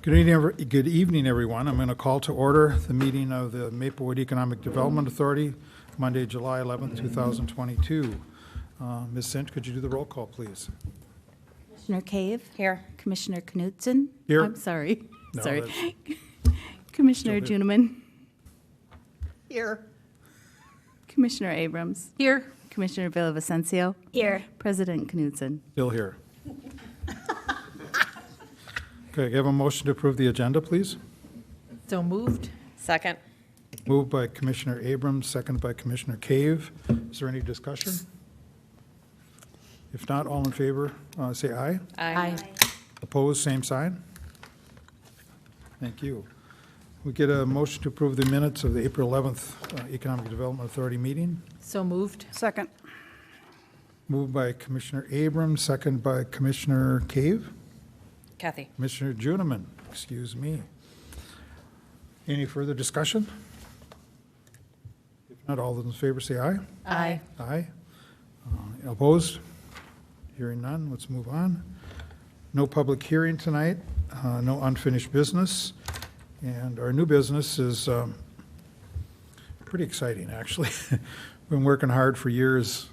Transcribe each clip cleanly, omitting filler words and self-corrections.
Good evening, everyone. I'm going to call to order the meeting of the Maplewood Economic Development Authority, Monday, July 11th, 2022. Ms. Cinch, could you do the roll call, please? Commissioner Cave? Here. Commissioner Knutson? Here. I'm sorry. No, Sorry. Commissioner Still Juneman? Here. Commissioner Abrams? Here. Commissioner Villavicencio? Here. President Knutson? Still here. Okay, I have a motion to approve the agenda, please. So moved. Second. Moved by Commissioner Abrams, seconded by Commissioner Cave. Is there any discussion? If not, all in favor, say aye. Aye. Opposed, same sign. Thank you. We get a motion to approve the minutes of the April 11th Economic Development Authority meeting. So moved. Second. Moved by Commissioner Abrams, seconded by Commissioner Cave. Kathy. Commissioner Juneman, excuse me. Any further discussion? If not, all those in favor say aye. Aye. Aye. Opposed? Hearing none, let's move on. No public hearing tonight, no unfinished business, and our new business is pretty exciting, actually. Been working hard for years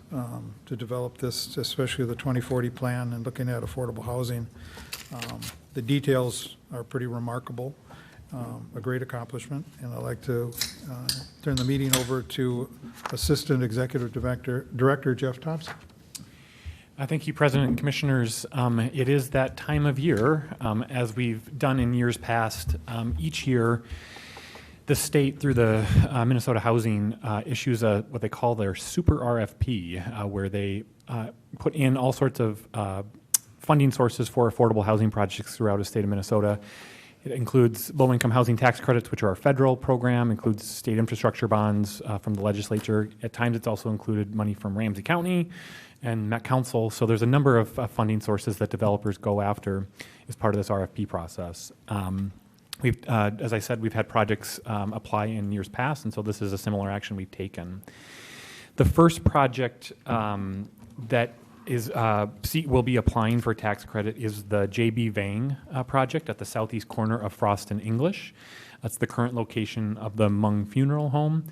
to develop this, especially the 2040 plan and looking at affordable housing. The details are pretty remarkable, a great accomplishment, and I'd like to turn the meeting over to Assistant Executive Director Jeff Thompson. Thank you, President and Commissioners. It is that time of year, as we've done in years past. Each year, the state, through the Minnesota Housing, issues what they call their Super RFP, where they put in all sorts of funding sources for affordable housing projects throughout the state of Minnesota. It includes low-income housing tax credits, which are our federal program, includes state infrastructure bonds from the legislature. At times, it's also included money from Ramsey County and Met Council. So there's a number of funding sources that developers go after as part of this RFP process. As I said, we've had projects apply in years past, and so this is a similar action we've taken. The first project that will be applying for tax credit is the J.B. Vang project at the southeast corner of Frost and English. That's the current location of the Hmong Funeral Home.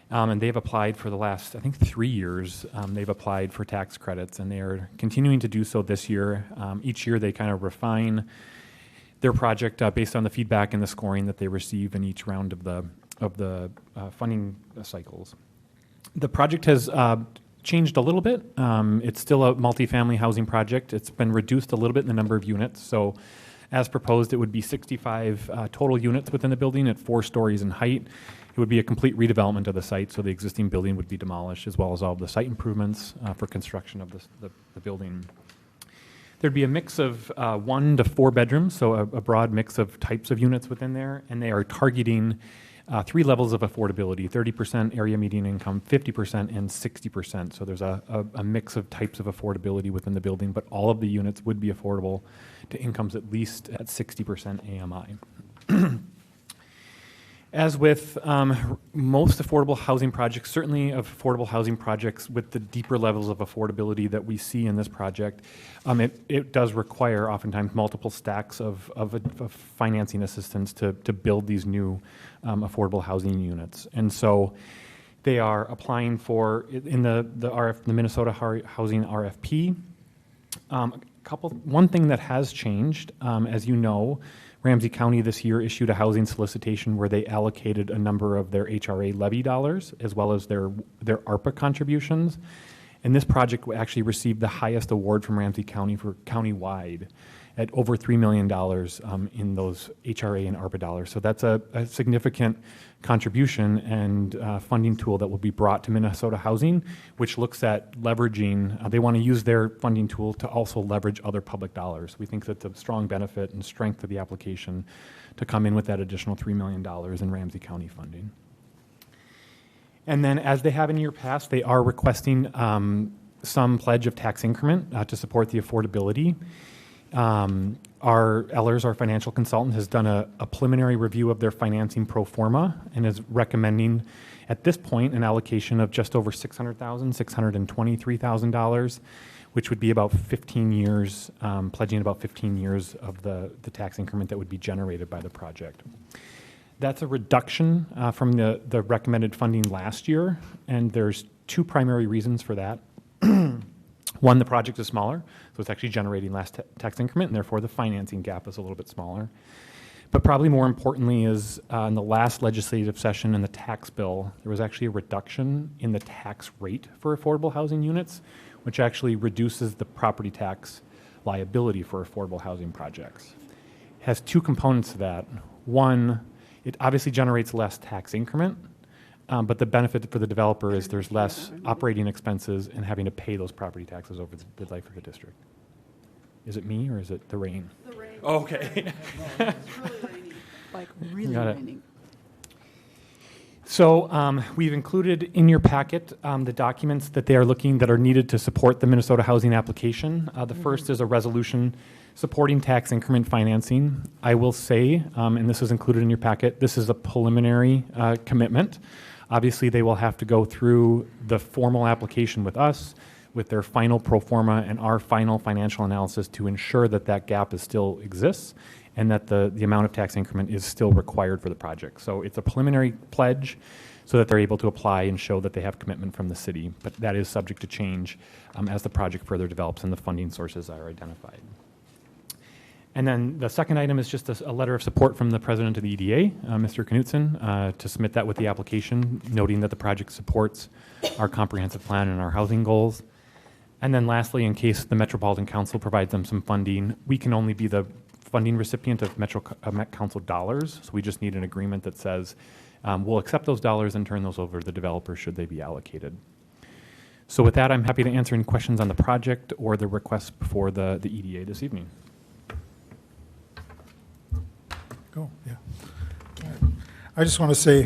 And they've applied for the last, I think, 3 years. They've applied for tax credits, and they are continuing to do so this year. Each year they kind of refine their project based on the feedback and the scoring that they receive in each round of the funding cycles. The project has changed a little bit. It's still a multifamily housing project. It's been reduced a little bit in the number of units. So as proposed, it would be 65 total units within the building at 4 stories in height. It would be a complete redevelopment of the site, so the existing building would be demolished, as well as all of the site improvements for construction of the building. There'd be a mix of 1 to 4 bedrooms, so a broad mix of types of units within there, and they are targeting 3 levels of affordability: 30% area median income, 50%, and 60%. So there's a mix of types of affordability within the building, but all of the units would be affordable to incomes at least at 60% AMI. As with most affordable housing projects, certainly of affordable housing projects with the deeper levels of affordability that we see in this project, it does require oftentimes multiple stacks of financing assistance to build these new affordable housing units. And so they are applying for, in the Minnesota Housing RFP, one thing that has changed, as you know, Ramsey County this year issued a housing solicitation where they allocated a number of their HRA levy dollars as well as their ARPA contributions. And this project actually received the highest award from Ramsey County for countywide at over $3 million in those HRA and ARPA dollars. So that's a significant contribution and funding tool that will be brought to Minnesota Housing, which looks at leveraging, they want to use their funding tool to also leverage other public dollars. We think that's a strong benefit and strength of the application to come in with that additional $3 million in Ramsey County funding. And then, as they have in year past, they are requesting some pledge of tax increment to support the affordability. Our Ellers, our financial consultant, has done a preliminary review of their financing pro forma and is recommending at this point, an allocation of just over $600,000, $623,000, which would be about 15 years, pledging about 15 years of the tax increment that would be generated by the project. That's a reduction from the recommended funding last year, and there's two primary reasons for that. One, the project is smaller, so it's actually generating less tax increment, and therefore the financing gap is a little bit smaller. But probably more importantly is in the last legislative session in the tax bill, there was actually a reduction in the tax rate for affordable housing units, which actually reduces the property tax liability for affordable housing projects. It has two components to that. One, it obviously generates less tax increment, but the benefit for the developer is there's less operating expenses and having to pay those property taxes over the life of the district. Is it me or is it the rain? The rain. Oh, okay. It's really rainy. Like really Got it. raining. So we've included in your packet the documents that are needed to support the Minnesota housing application. The first is a resolution supporting tax increment financing. I will say, and this is included in your packet, this is a preliminary commitment. Obviously, they will have to go through the formal application with us, with their final pro forma and our final financial analysis to ensure that that gap still exists and that the amount of tax increment is still required for the project. So it's a preliminary pledge so that they're able to apply and show that they have commitment from the city, but that is subject to change as the project further develops and the funding sources are identified. And then the second item is just a letter of support from the president of the EDA, Mr. Knutson, to submit that with the application, noting that the project supports our comprehensive plan and our housing goals. And then lastly, in case the Metropolitan Council provides them some funding, we can only be the funding recipient of Met Council dollars. So we just need an agreement that says we'll accept those dollars and turn those over to the developer should they be allocated. So with that, I'm happy to answer any questions on the project or the requests before the EDA this evening. Go, yeah. I just want to say,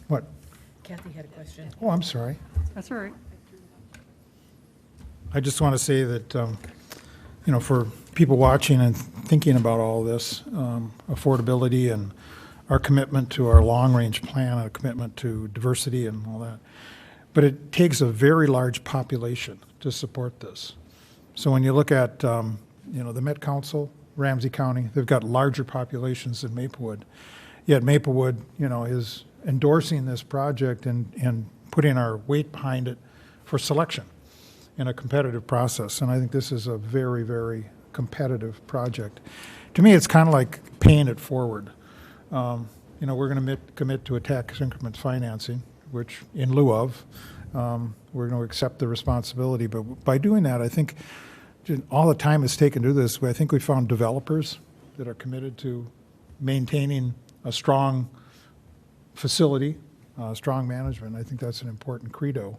what? Kathy had a question. Oh, I'm sorry. That's all right. I just want to say that, for people watching and thinking about all this, affordability and our commitment to our long-range plan, our commitment to diversity and all that, but it takes a very large population to support this. So when you look at, the Met Council, Ramsey County, they've got larger populations than Maplewood. Yet Maplewood, is endorsing this project and putting our weight behind it for selection in a competitive process. And I think this is a very, very competitive project. To me, it's kind of like paying it forward. We're going to commit to a tax increment financing, which in lieu of, we're going to accept the responsibility. But by doing that, I think all the time it's taken to do this, I think we found developers that are committed to maintaining a strong facility, strong management. I think that's an important credo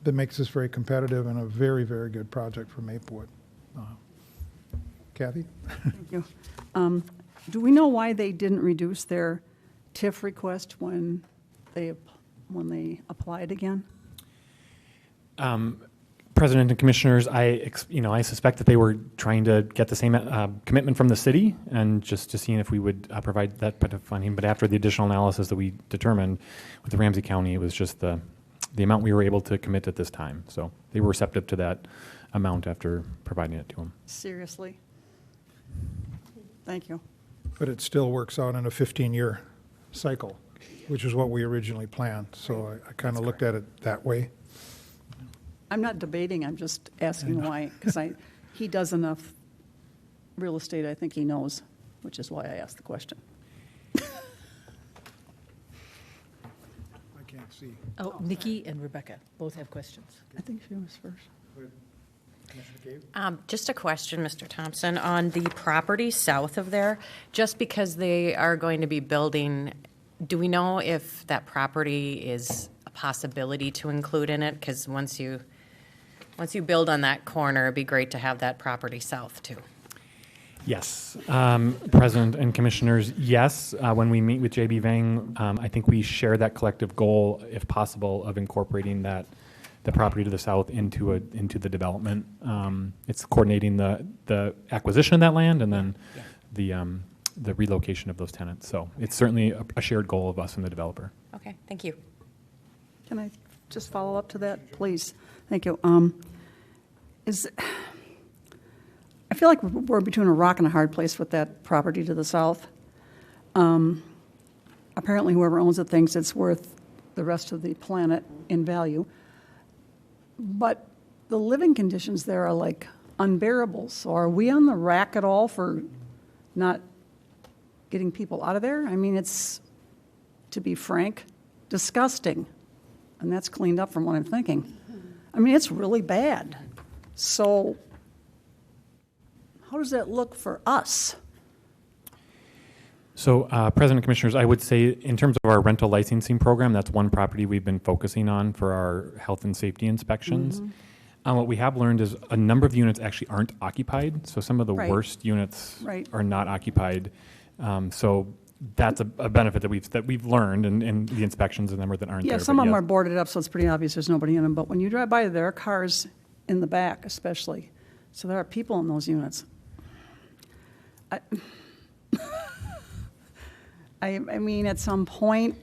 that makes this very competitive and a very, very good project for Maplewood. Kathy? Thank you. Do we know why they didn't reduce their TIF request when they applied again? President and Commissioners, I suspect that they were trying to get the same commitment from the city and just seeing if we would provide that bit of funding. But after the additional analysis that we determined with the Ramsey County, it was just the amount we were able to commit at this time. So they were receptive to that amount after providing it to them. Seriously? Thank you. But it still works out in a 15-year cycle, which is what we originally planned. So I kind of looked at it that way. I'm not debating, I'm just asking why, because he does enough real estate, I think he knows, which is why I asked the question. I can't see. Oh, Nikki and Rebecca both have questions. I think she was first. Just a question, Mr. Thompson, on the property south of there, just because they are going to be building, do we know if that property is a possibility to include in it? Because once you build on that corner, it'd be great to have that property south too. Yes, President and Commissioners, yes. When we meet with JB Vang, I think we share that collective goal, if possible, of incorporating the property to the south into the development. It's coordinating the acquisition of that land and then the the relocation of those tenants. So it's certainly a shared goal of us and the developer. Okay, thank you. Can I just follow up to that, please? Thank you. I feel like we're between a rock and a hard place with that property to the south. Apparently whoever owns it thinks it's worth the rest of the planet in value. But the living conditions there are like unbearable. So are we on the rack at all for not getting people out of there? I mean, it's, to be frank, disgusting. And that's cleaned up from what I'm thinking. I mean, it's really bad. So how does that look for us? So, President Commissioners, I would say in terms of our rental licensing program, that's one property we've been focusing on for our health and safety inspections. What we have learned is a number of units actually aren't occupied. So some of the Right. worst units Right. are not occupied. So that's a benefit that we've learned in the inspections, a number that aren't Yeah, there. some but of them yes. are boarded up, so it's pretty obvious there's nobody in them. But when you drive by, there are cars in the back especially. So there are people in those units. I mean, at some point,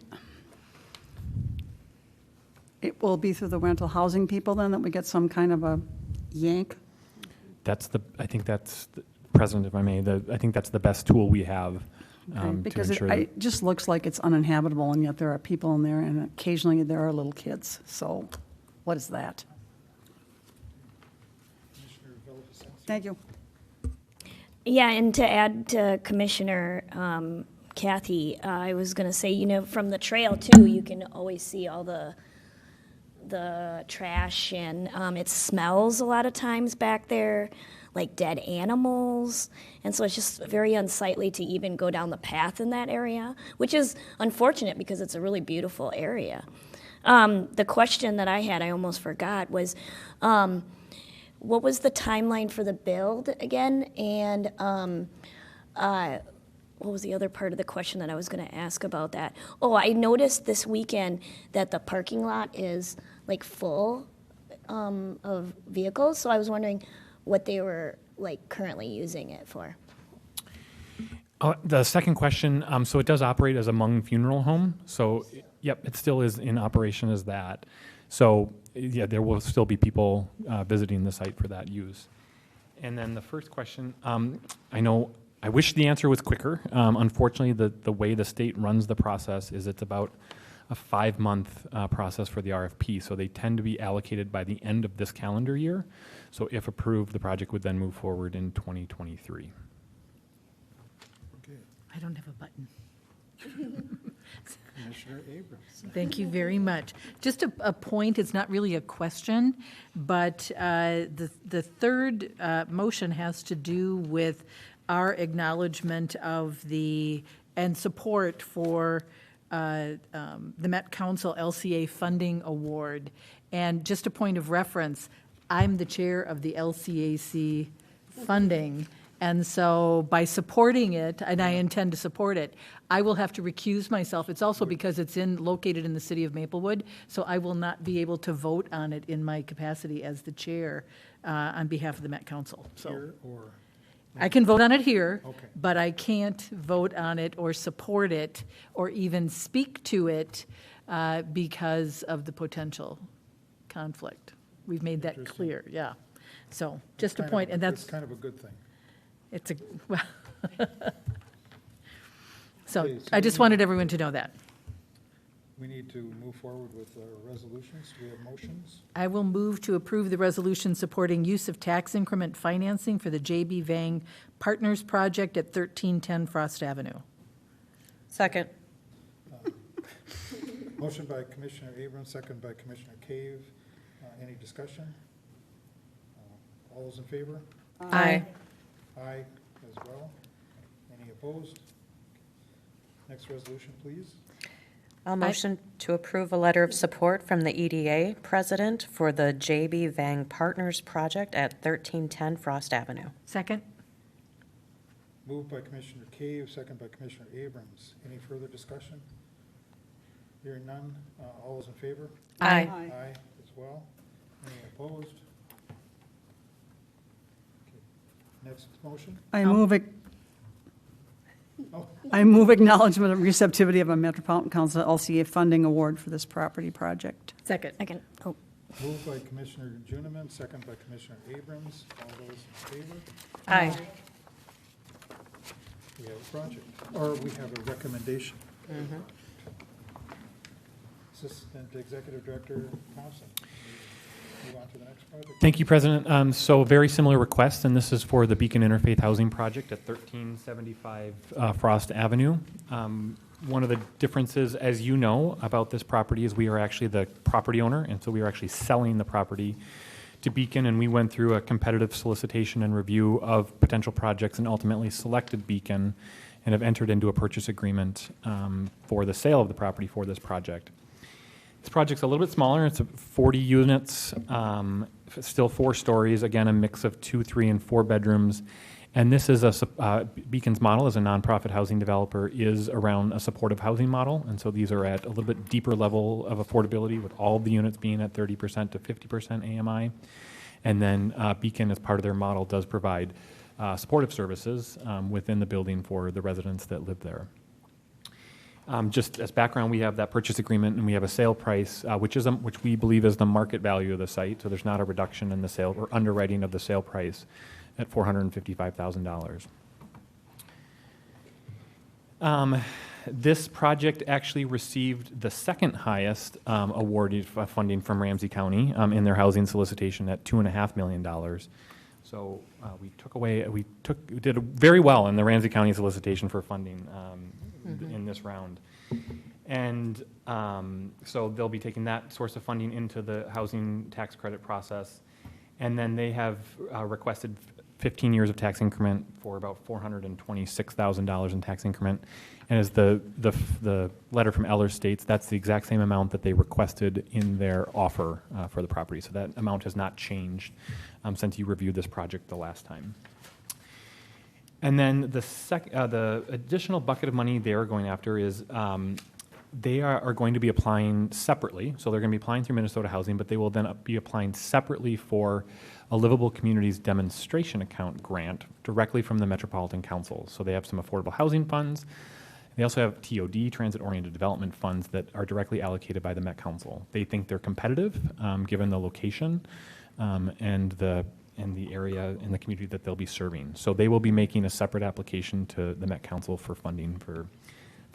it will be through the rental housing people then that we get some kind of a yank. I think that's, President, if I may, I think that's the best tool we have to Because ensure that. it just looks like it's uninhabitable, and yet there are people in there, and occasionally there are little kids. So what is that? Thank you. Yeah, and to add to Commissioner Kathy, I was going to say, from the trail too, you can always see all the trash, and it smells a lot of times back there, like dead animals, and so it's just very unsightly to even go down the path in that area, which is unfortunate because it's a really beautiful area. The question that I had, I almost forgot, was what was the timeline for the build again? And what was the other part of the question that I was going to ask about that? Oh, I noticed this weekend that the parking lot is like full of vehicles, so I was wondering what they were like currently using it for. The second question, so it does operate as a Hmong funeral home. So, yep, it still is in operation as that. So, yeah, there will still be people visiting the site for that use. And then the first question, I wish the answer was quicker. Unfortunately, the way the state runs the process is it's about a 5-month process for the RFP. So they tend to be allocated by the end of this calendar year. So if approved, the project would then move forward in 2023. I don't have a button. Commissioner Abrams. Thank you very much. Just a point, it's not really a question, but the third motion has to do with our acknowledgement of and support for the Met Council LCA Funding Award. And just a point of reference, I'm the chair of the LCAC funding, and so by supporting it, and I intend to support it, I will have to recuse myself. It's also because it's located in the city of Maplewood, so I will not be able to vote on it in my capacity as the chair on behalf of the Met Council. So Here or, I can vote on it here, Okay. but I can't vote on it or support it or even speak to it because of the potential conflict. We've made that Interesting. clear, yeah. So just a kind point, of- and it's that's, kind of a good thing. it's a, well. So Okay, so I just we- wanted everyone to know that. We need to move forward with resolutions. We have motions. I will move to approve the resolution supporting use of tax increment financing for the J.B. Vang Partners Project at 1310 Frost Avenue. Second. Motion by Commissioner Abrams, second by Commissioner Cave. Any discussion? All those in favor? Aye. Aye as well. Any opposed? Next resolution, please. I'll motion to approve a letter of support from the EDA president for the J.B. Vang Partners Project at 1310 Frost Avenue. Second? Moved by Commissioner Cave, second by Commissioner Abrams. Any further discussion? Hearing none. All those in favor? Aye. Aye as well. Any opposed? Okay. Next motion. I move it, I move acknowledgement of receptivity of a Metropolitan Council LCA funding award for this property project. Second. Second. Oh, Moved by Commissioner Juniman, second by Commissioner Abrams. All those in favor? Aye. We have a project, or we have a recommendation. Assistant Executive Director Thompson. Move on to the next project. Thank you, President. So very similar request, and this is for the Beacon Interfaith Housing Project at 1375 Frost Avenue. One of the differences, as you know, about this property is we are actually the property owner, and so we are actually selling the property to Beacon, and we went through a competitive solicitation and review of potential projects and ultimately selected Beacon and have entered into a purchase agreement for the sale of the property for this project. This project's a little bit smaller. It's 40 units, still 4 stories, again, a mix of 2, 3, and 4 bedrooms. And this is Beacon's model as a nonprofit housing developer is around a supportive housing model. And so these are at a little bit deeper level of affordability with all of the units being at 30% to 50% AMI. And then Beacon, as part of their model, does provide supportive services within the building for the residents that live there. Just as background, we have that purchase agreement and we have a sale price, which we believe is the market value of the site. So there's not a reduction in the sale or underwriting of the sale price at $455,000. This project actually received the second highest awarded funding from Ramsey County in their housing solicitation at $2.5 million. So we did very well in the Ramsey County solicitation for funding in this round. And so they'll be taking that source of funding into the housing tax credit process. And then they have requested 15 years of tax increment for about $426,000 in tax increment. And as the letter from Eller states, that's the exact same amount that they requested in their offer for the property. So that amount has not changed since you reviewed this project the last time. And then the additional bucket of money they are going after is they are going to be applying separately. So they're going to be applying through Minnesota Housing, but they will then be applying separately for a Livable Communities Demonstration Account grant directly from the Metropolitan Council. So they have some affordable housing funds. They also have TOD, Transit-Oriented Development Funds, that are directly allocated by the Met Council. They think they're competitive given the location and the area and the community that they'll be serving. So they will be making a separate application to the Met Council for funding for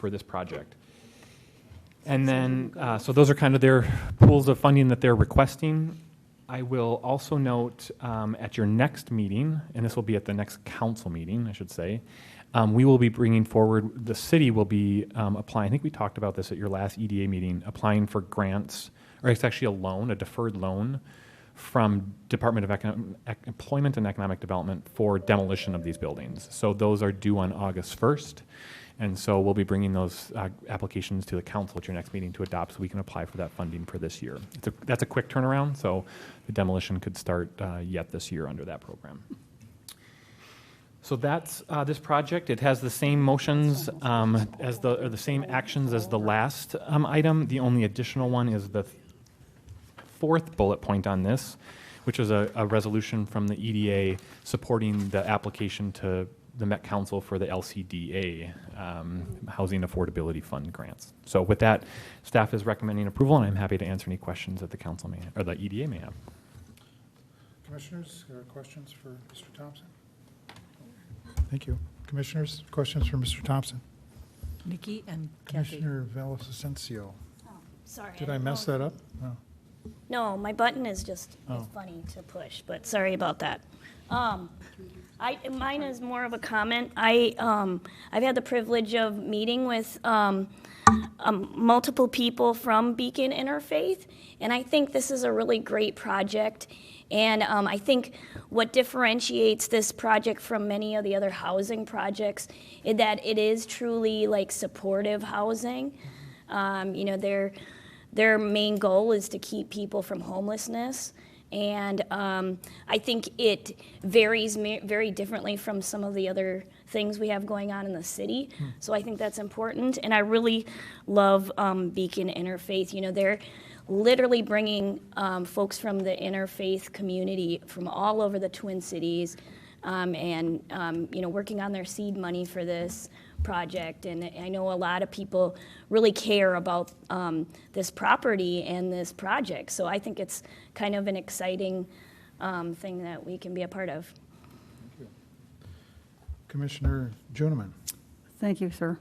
this project. And then, so those are kind of their pools of funding that they're requesting. I will also note at your next meeting, and this will be at the next council meeting, I should say, we will be bringing forward, the city will be applying, I think we talked about this at your last EDA meeting, applying for grants, or it's actually a loan, a deferred loan from Department of Employment and Economic Development for demolition of these buildings. So those are due on August 1st. And so we'll be bringing those applications to the council at your next meeting to adopt so we can apply for that funding for this year. That's a quick turnaround, so the demolition could start yet this year under that program. So that's this project. It has the same motions or the same actions as the last item. The only additional one is the fourth bullet point on this, which is a resolution from the EDA supporting the application to the Met Council for the LCDA, Housing Affordability Fund grants. So with that, staff is recommending approval, and I'm happy to answer any questions that the council may, or the EDA may have. Commissioners, questions for Mr. Thompson? Thank you. Commissioners, questions for Mr. Thompson? Nikki and Kathy. Commissioner Villavicencio. sorry. Did I mess that up? No. No, my button is just Oh. funny to push, but sorry about that. Mine is more of a comment. I've had the privilege of meeting with multiple people from Beacon Interfaith, and I think this is a really great project. And I think what differentiates this project from many of the other housing projects is that it is truly like supportive housing. You know, their main goal is to keep people from homelessness. And I think it varies very differently from some of the other things we have going on in the city. So I think that's important. And I really love Beacon Interfaith. You know, they're literally bringing folks from the interfaith community from all over the Twin Cities and, you know, working on their seed money for this project, and I know a lot of people really care about this property and this project, so I think it's kind of an exciting thing that we can be a part of. Commissioner Juniman. Thank you, sir.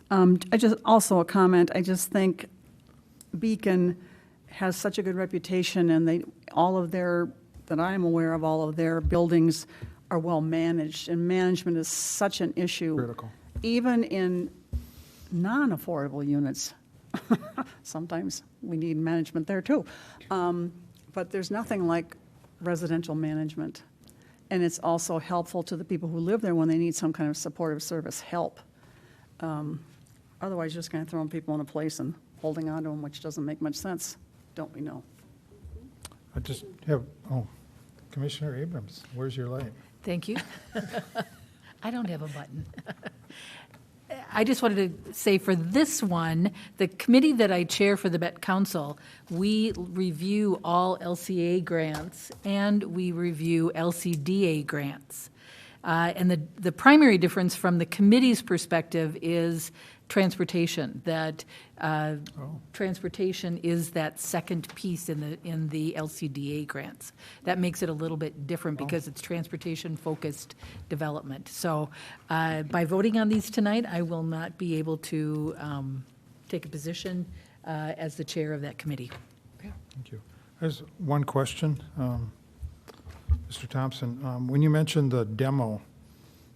I just, also a comment, I just think Beacon has such a good reputation, and all of their, that I'm aware of, all of their buildings are well managed, and management is such an issue. Critical. Even in non-affordable units. Sometimes we need management there too. But there's nothing like residential management. And it's also helpful to the people who live there when they need some kind of supportive service help. Otherwise, you're just kind of throwing people in a place and holding on to them, which doesn't make much sense, don't we know? I just have, Commissioner Abrams, where's your light? Thank you. I don't have a button. I just wanted to say for this one, the committee that I chair for the Met Council, we review all LCA grants and we review LCDA grants. And the primary difference from the committee's perspective is transportation, that transportation is that second piece in the LCDA grants. That makes it a little bit different because it's transportation-focused development. So by voting on these tonight, I will not be able to take a position as the chair of that committee. Thank you. There's one question, Mr. Thompson. When you mentioned the demo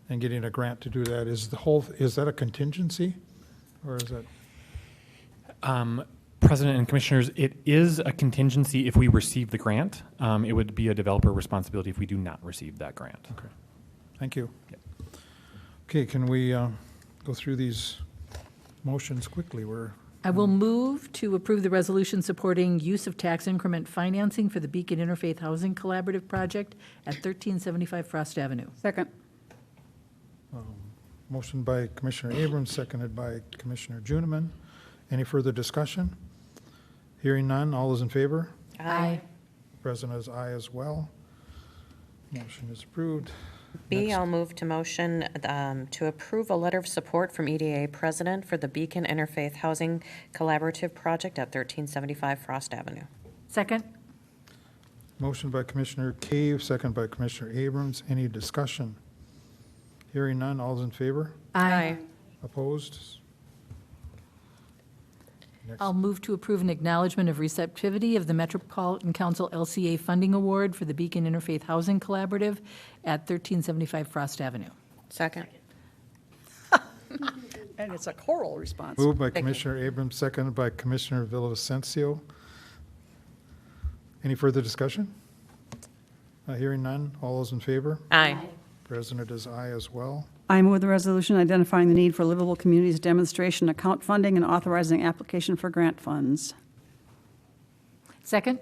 and getting a grant to do that, is that a contingency? Or is that? President and Commissioners, it is a contingency if we receive the grant. It would be a developer responsibility if we do not receive that grant. Okay. Thank you. Yep. Okay, can we go through these motions quickly? I will move to approve the resolution supporting use of tax increment financing for the Beacon Interfaith Housing Collaborative Project at 1375 Frost Avenue. Second. Motion by Commissioner Abrams, seconded by Commissioner Juniman. Any further discussion? Hearing none, all those in favor? Aye. President is aye as well. Motion is approved. B, Next. I'll move to motion to approve a letter of support from EDA President for the Beacon Interfaith Housing Collaborative Project at 1375 Frost Avenue. Second? Motion by Commissioner Cave, second by Commissioner Abrams. Any discussion? Hearing none, all those in favor? Opposed? Next. I'll move to approve an acknowledgement of receptivity of the Metropolitan Council LCA Funding Award for the Beacon Interfaith Housing Collaborative at 1375 Frost Avenue. Second. And it's a choral response. Moved by Thank you. Commissioner Abrams, seconded by Commissioner Villavicencio. Any further discussion? Hearing none, all those in favor? Aye. President is aye as well. I move the resolution identifying the need for livable communities demonstration account funding and authorizing application for grant funds. Second?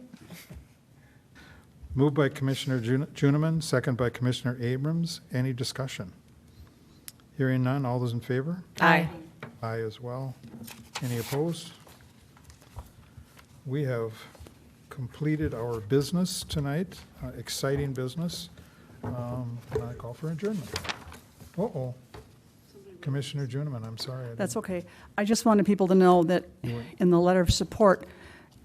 Moved by Commissioner Juniman, second by Commissioner Abrams. Any discussion? Hearing none, all those in favor? Aye. Aye as well. Any opposed? We have completed our business tonight, exciting business. And I call for adjournment. Uh-oh. Commissioner Juniman, I'm sorry. That's okay. I just wanted people to know that in the letter of support,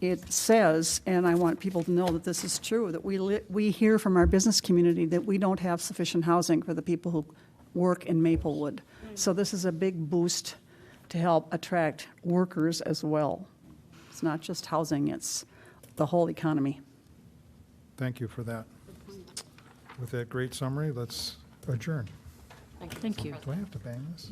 it says, and I want people to know that this is true, that we hear from our business community that we don't have sufficient housing for the people who work in Maplewood. So this is a big boost to help attract workers as well. It's not just housing, it's the whole economy. Thank you for that. With that great summary, let's adjourn. Thank you. Do I have to bang this?